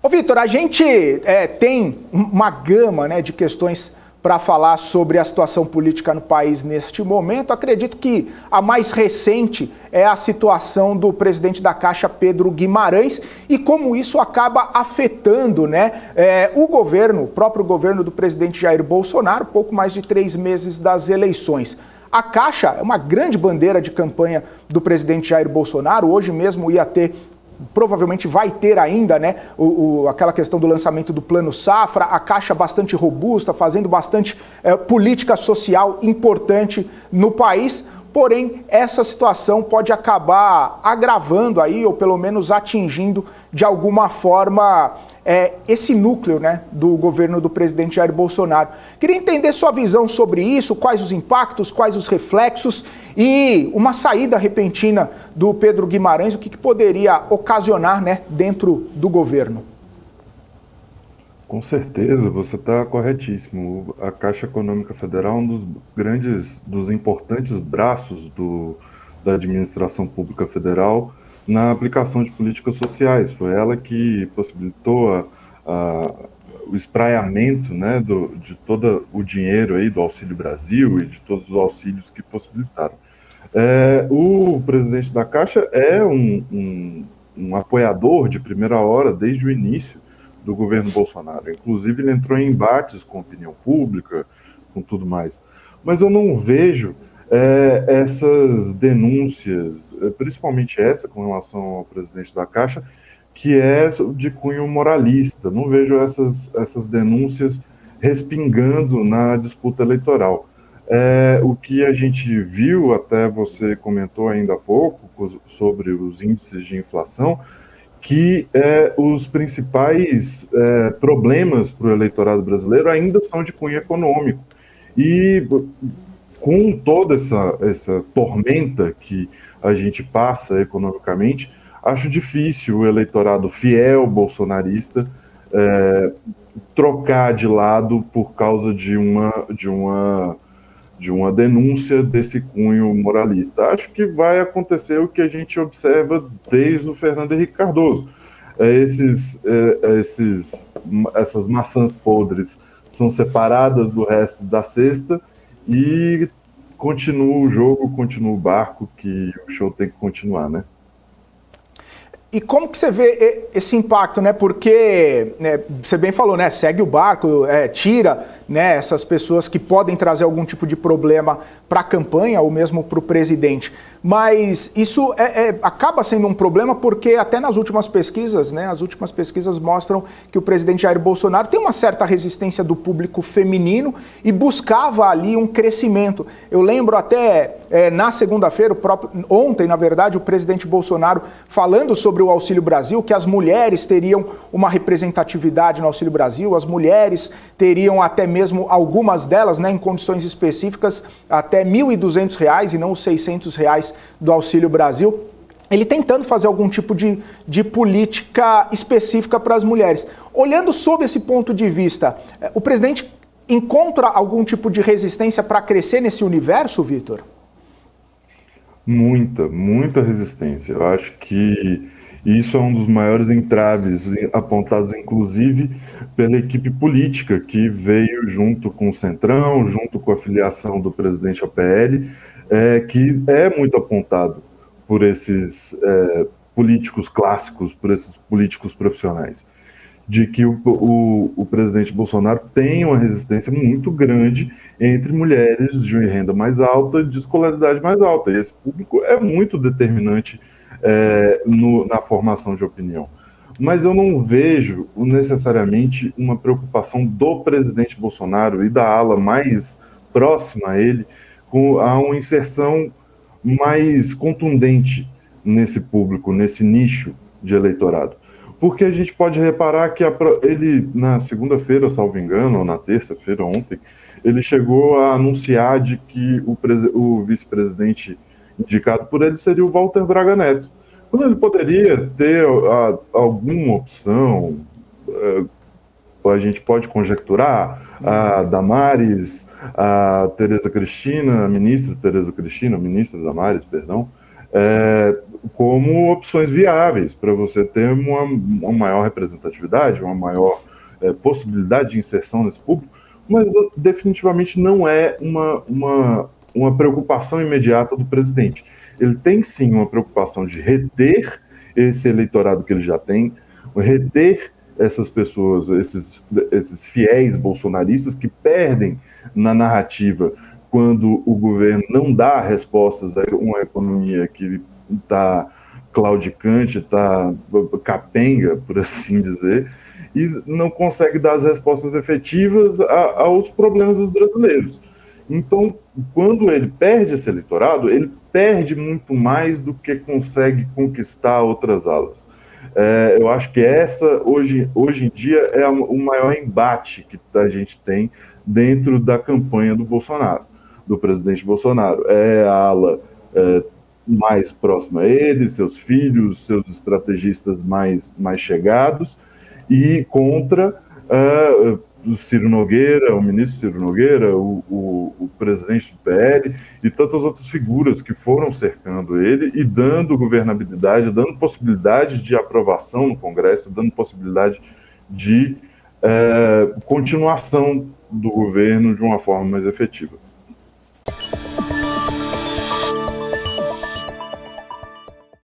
Ô Vitor, a gente tem uma gama, né, de questões para falar sobre a situação política no país neste momento. Acredito que a mais recente é a situação do presidente da Caixa, Pedro Guimarães, e como isso acaba afetando, né, o próprio governo do presidente Jair Bolsonaro, pouco mais de 3 meses das eleições. A Caixa é uma grande bandeira de campanha do presidente Jair Bolsonaro. Hoje mesmo ia ter, provavelmente vai ter ainda, né, aquela questão do lançamento do Plano Safra, a Caixa bastante robusta, fazendo bastante política social importante no país. Porém, essa situação pode acabar agravando aí, ou pelo menos atingindo de alguma forma esse núcleo, né, do governo do presidente Jair Bolsonaro. Queria entender sua visão sobre isso, quais os impactos, quais os reflexos e uma saída repentina do Pedro Guimarães, o que poderia ocasionar, né, dentro do governo. Com certeza, você está corretíssimo. A Caixa Econômica Federal é um dos importantes braços da administração pública federal na aplicação de políticas sociais. Foi ela que possibilitou o espraiamento, né, de todo o dinheiro aí do Auxílio Brasil e de todos os auxílios que possibilitaram. O presidente da Caixa é um apoiador de primeira hora, desde o início do governo Bolsonaro. Inclusive, ele entrou em embates com a opinião pública, com tudo mais. Mas eu não vejo essas denúncias, principalmente essa com relação ao presidente da Caixa, que é de cunho moralista. Não vejo essas denúncias respingando na disputa eleitoral. O que a gente viu, até você comentou ainda há pouco, sobre os índices de inflação, que os principais problemas para o eleitorado brasileiro ainda são de cunho econômico. E com toda essa tormenta que a gente passa economicamente, acho difícil o eleitorado fiel bolsonarista trocar de lado por causa de uma denúncia desse cunho moralista. Acho que vai acontecer o que a gente observa desde o Fernando Henrique Cardoso. Essas maçãs podres são separadas do resto da cesta e continua o jogo, continua o barco, que o show tem que continuar, né? E como que você vê esse impacto, né? Porque, você bem falou, né? Segue o barco, tira, né, essas pessoas que podem trazer algum tipo de problema para a campanha ou mesmo para o presidente. Mas isso acaba sendo um problema porque até nas últimas pesquisas, né? As últimas pesquisas mostram que o presidente Jair Bolsonaro tem uma certa resistência do público feminino e buscava ali um crescimento. Eu lembro até na segunda-feira, ontem, na verdade, o presidente Bolsonaro falando sobre o Auxílio Brasil, que as mulheres teriam uma representatividade no Auxílio Brasil, as mulheres teriam até mesmo algumas delas, né, em condições específicas, até R$ 1.200 e não os R$ 600 do Auxílio Brasil. Ele tentando fazer algum tipo de política específica para as mulheres. Olhando sob esse ponto de vista, o presidente encontra algum tipo de resistência para crescer nesse universo, Vitor? Muita resistência. Eu acho que isso é um dos maiores entraves apontados, inclusive, pela equipe política que veio junto com o Centrão, junto com a filiação do presidente ao PL, que é muito apontado por esses políticos clássicos, por esses políticos profissionais, de que o presidente Bolsonaro tem uma resistência muito grande entre mulheres de renda mais alta e de escolaridade mais alta. E esse público é muito determinante na formação de opinião. Mas eu não vejo necessariamente uma preocupação do presidente Bolsonaro e da ala mais próxima a ele com uma inserção mais contundente nesse público, nesse nicho de eleitorado. Porque a gente pode reparar que ele, na segunda-feira, salvo engano, ou na terça-feira, ontem, ele chegou a anunciar de que o vice-presidente indicado por ele seria o Walter Braga Neto. Quando ele poderia ter alguma opção, a gente pode conjecturar, a Damares, a Tereza Cristina, a ministra Tereza Cristina, ministra Damares, perdão, como opções viáveis para você ter uma maior representatividade, uma maior possibilidade de inserção nesse público, mas definitivamente não é uma preocupação imediata do presidente. Ele tem sim uma preocupação de reter esse eleitorado que ele já tem, reter essas pessoas, esses fiéis bolsonaristas que perdem na narrativa quando o governo não dá respostas a uma economia que está claudicante, está capenga, por assim dizer, e não consegue dar as respostas efetivas aos problemas dos brasileiros. Então, quando ele perde esse eleitorado, ele perde muito mais do que consegue conquistar outras alas. Eu acho que essa, hoje em dia, é o maior embate que a gente tem dentro da campanha do Bolsonaro, do presidente Bolsonaro. É a ala mais próxima a ele, seus filhos, seus estrategistas mais chegados, e contra o Ciro Nogueira, o ministro Ciro Nogueira, o presidente do PL e tantas outras figuras que foram cercando ele e dando governabilidade, dando possibilidade de aprovação no Congresso, dando possibilidade de continuação do governo de uma forma mais efetiva.